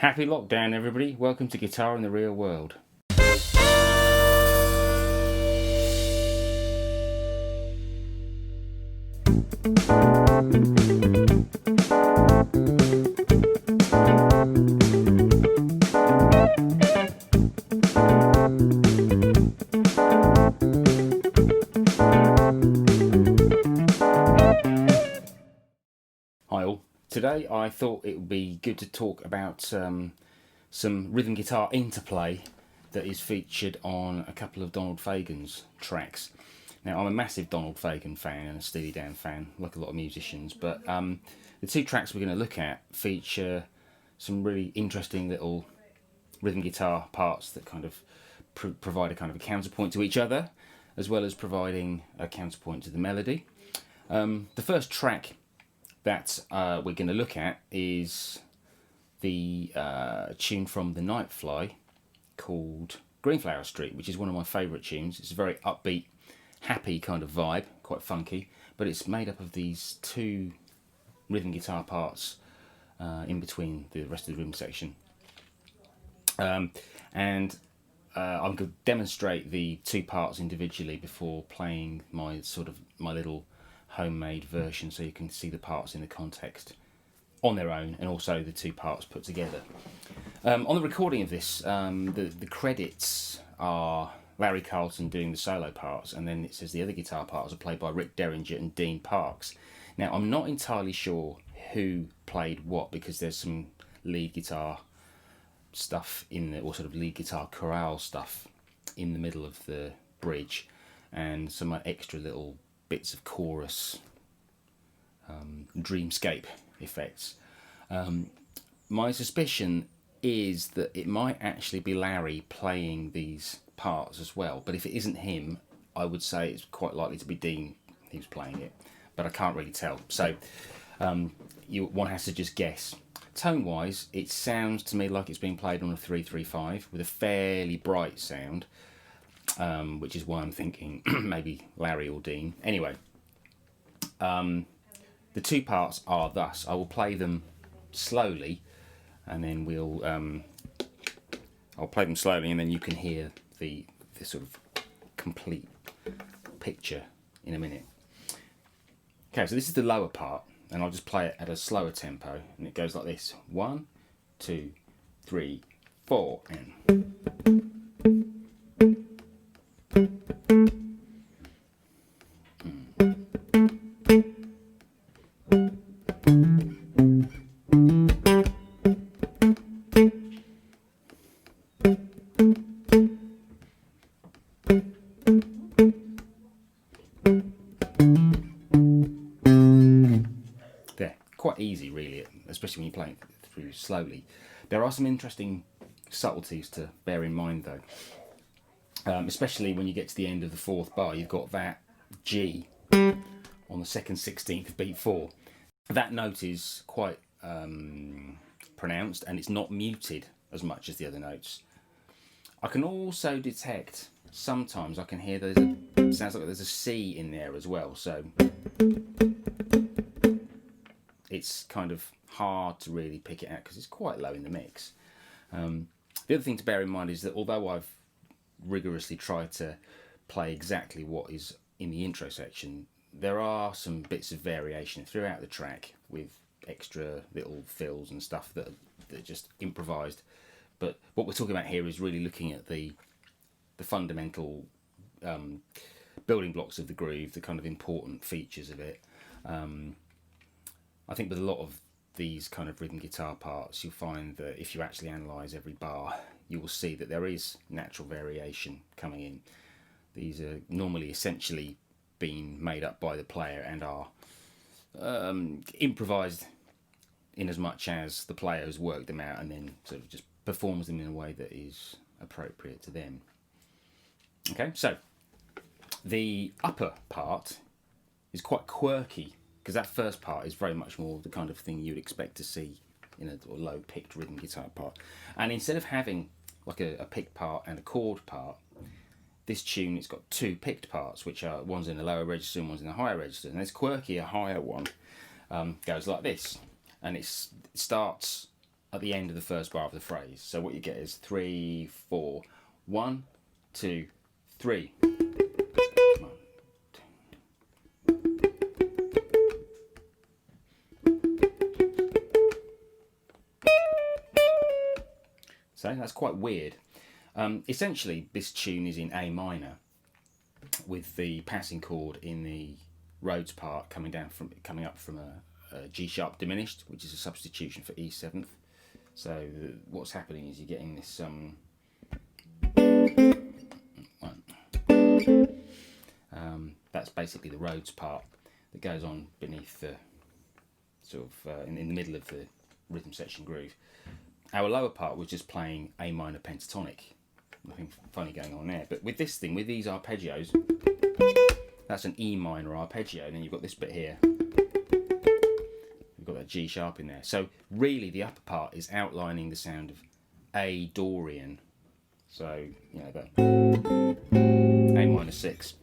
Happy lockdown, everybody. Welcome to Guitar in the Real World. Hi all. Today I thought it would be good to talk about some rhythm guitar interplay that is featured on a couple of Donald Fagen's tracks. Now, I'm a massive Donald Fagen fan and a Steely Dan fan, like a lot of musicians, but the two tracks we're going to look at feature some really interesting little rhythm guitar parts that kind of provide a kind of a counterpoint to each other, as well as providing a counterpoint to the melody. The first track that we're going to look at is the tune from The Nightfly called Greenflower Street, which is one of my favourite tunes. It's a very upbeat, happy kind of vibe, quite funky, but it's made up of these two rhythm guitar parts in between the rest of the rhythm section. I'm going to demonstrate the two parts individually before playing my little homemade version, so you can see the parts in the context on their own and also the two parts put together. On the recording of this, the credits are Larry Carlton doing the solo parts, and then it says the other guitar parts are played by Rick Derringer and Dean Parks. Now, I'm not entirely sure who played what, because there's some lead guitar stuff in there, or sort of lead guitar chorale stuff in the middle of the bridge, and some extra little bits of chorus dreamscape effects. My suspicion is that it might actually be Larry playing these parts as well, but if it isn't him, I would say it's quite likely to be Dean who's playing it, but I can't really tell, so one has to just guess. Tone wise, it sounds to me like it's being played on a 335 with a fairly bright sound, which is why I'm thinking maybe Larry or Dean. Anyway, the two parts are thus. I will play them slowly, and then I'll play them slowly, and then you can hear the sort of complete picture in a minute. Okay, so this is the lower part, and I'll just play it at a slower tempo, and it goes like this: 1, 2, 3, 4, and. There, quite easy really, especially when you're playing it through slowly. There are some interesting subtleties to bear in mind though, especially when you get to the end of the fourth bar. You've got that G on the second 16th of beat 4. That note is quite pronounced, and it's not muted as much as the other notes. I can also detect, sometimes I can hear sounds like there's a C in there as well, so it's kind of hard to really pick it out because it's quite low in the mix. The other thing to bear in mind is that although I've rigorously tried to play exactly what is in the intro section, there are some bits of variation throughout the track with extra little fills and stuff that are just improvised. But what we're talking about here is really looking at the fundamental building blocks of the groove, the kind of important features of it. I think with a lot of these kind of rhythm guitar parts, you'll find that if you actually analyse every bar, you will see that there is natural variation coming in. These are normally essentially being made up by the player and are improvised in as much as the player has worked them out and then sort of just performs them in a way that is appropriate to them. Okay, so the upper part is quite quirky, because that first part is very much more the kind of thing you'd expect to see in a low picked rhythm guitar part. And instead of having like a picked part and a chord part, this tune, it's got two picked parts, which are one's in the lower register and one's in the higher register. And this quirky, a higher one, goes like this, and it starts at the end of the first bar of the phrase. So what you get is 3, 4, 1, 2, 3. So that's quite weird. Essentially, this tune is in A minor, with the passing chord in the Rhodes part coming up from a G sharp diminished, which is a substitution for E7th. So what's happening is you're getting this that's basically the Rhodes part that goes on beneath the sort of in the middle of the rhythm section groove. Our lower part was just playing A minor pentatonic. Nothing funny going on there. But with this thing, with these arpeggios, that's an E minor arpeggio, and then you've got this bit here. You've got that G sharp in there. So really the upper part is outlining the sound of A Dorian. So, you know, that A minor 6.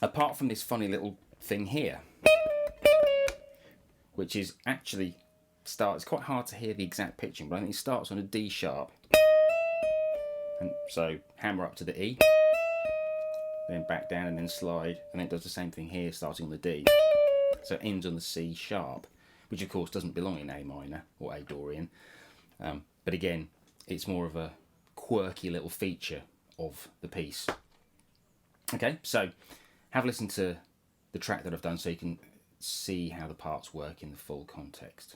Apart from this funny little thing here, which is actually it's quite hard to hear the exact pitching, but I think it starts on a D sharp, and so hammer up to the E, then back down and then slide, and then it does the same thing here, starting on the D, so it ends on the C sharp, which of course doesn't belong in A minor or A Dorian, but again, it's more of a quirky little feature of the piece. Okay, so have a listen to the track that I've done so you can see how the parts work in the full context.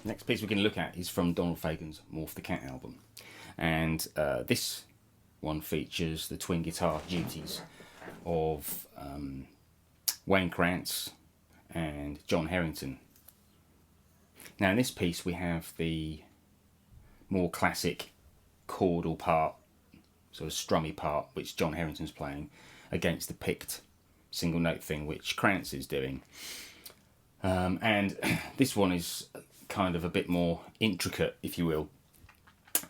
Next piece we're going to look at is from Donald Fagen's Morph the Cat album, and this one features the twin guitar duties of Wayne Krantz and John Harrington. Now in this piece we have the more classic chordal part, sort of strummy part, which John Harrington's playing, against the picked single note thing which Krantz is doing. And this one is kind of a bit more intricate, if you will.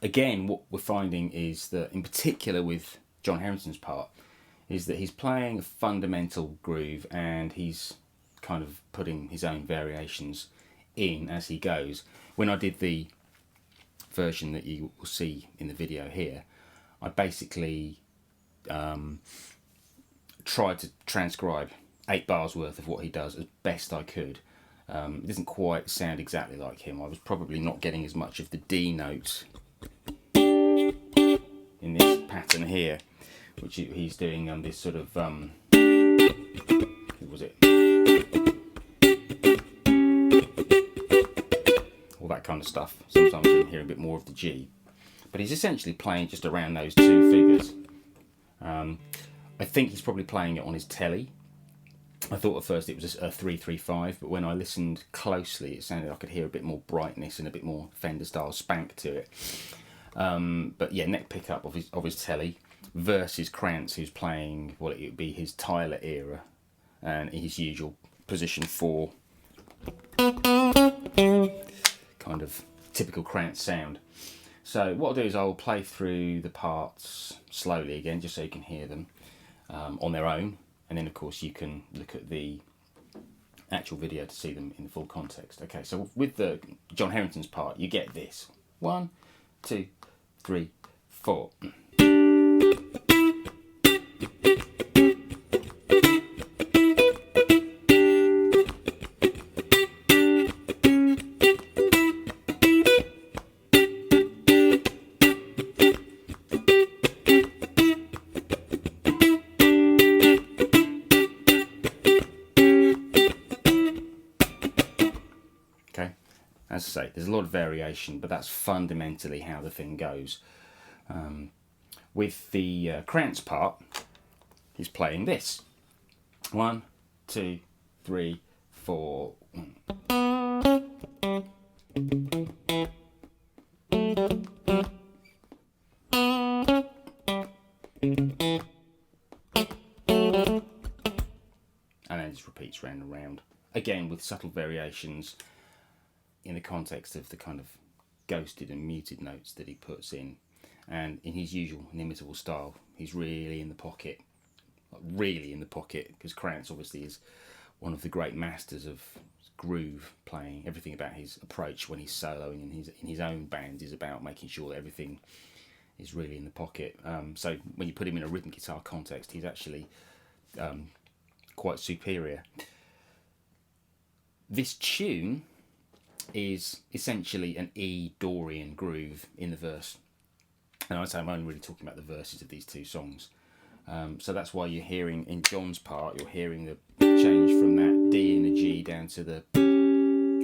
Again, what we're finding is that, in particular with John Harrington's part, is that he's playing a fundamental groove and he's kind of putting his own variations in as he goes. When I did the version that you will see in the video here, I basically tried to transcribe 8 bars worth of what he does as best I could. It doesn't quite sound exactly like him. I was probably not getting as much of the D note in this pattern here, which he's doing this sort of what was it? All that kind of stuff. Sometimes you can hear a bit more of the G, but he's essentially playing just around those 2 figures. I think he's probably playing it on his telly. I thought at first it was a 335, but when I listened closely, it sounded like I could hear a bit more brightness and a bit more Fender style spank to it. But yeah, neck pickup of his telly versus Krantz, who's playing what it would be his Tyler era and his usual position 4, kind of typical Krantz sound. So what I'll do is I'll play through the parts slowly again, just so you can hear them on their own. And then, of course, you can look at the actual video to see them in the full context. Okay, so with the John Harrington's part, you get this. 1, 2, 3, 4. say, there's a lot of variation, but that's fundamentally how the thing goes. With the Krantz part, he's playing this. 1, 2, 3, 4. And then it just repeats round and round, again with subtle variations in the context of the kind of ghosted and muted notes that he puts in. And in his usual inimitable style, he's really in the pocket, because Krantz obviously is one of the great masters of groove playing. Everything about his approach when he's soloing in his own band is about making sure that everything is really in the pocket. So when you put him in a rhythm guitar context, he's actually quite superior. This tune is essentially an E Dorian groove in the verse, and I'd say I'm only really talking about the verses of these two songs. So that's why you're hearing in John's part, you're hearing the change from that D and the G down to the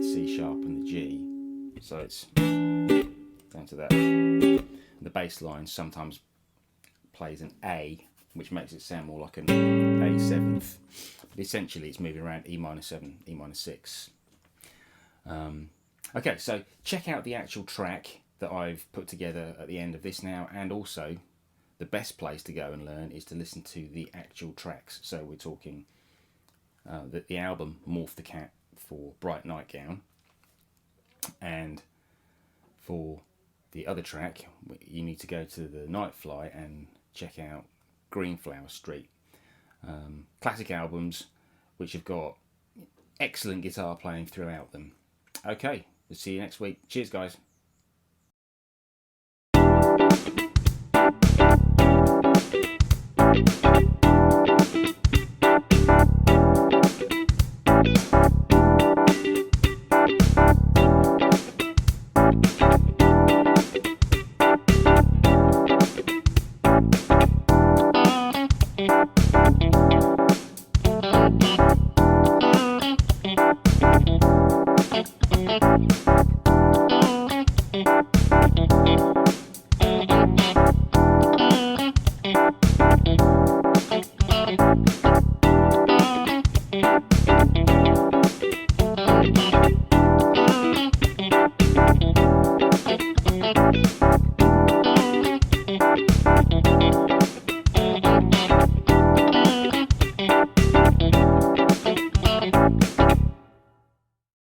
C sharp and the G. So it's down to that. The bass line sometimes plays an A, which makes it sound more like an A7th. But essentially it's moving around E-7, E-6. Okay, so check out the actual track that I've put together at the end of this now, and also the best place to go and learn is to listen to the actual tracks. So we're talking the album Morph the Cat for Brite Nitegown, and for the other track you need to go to the Nightfly and check out Greenflower Street. Classic albums which have got excellent guitar playing throughout them. Okay, we'll see you next week. Cheers guys.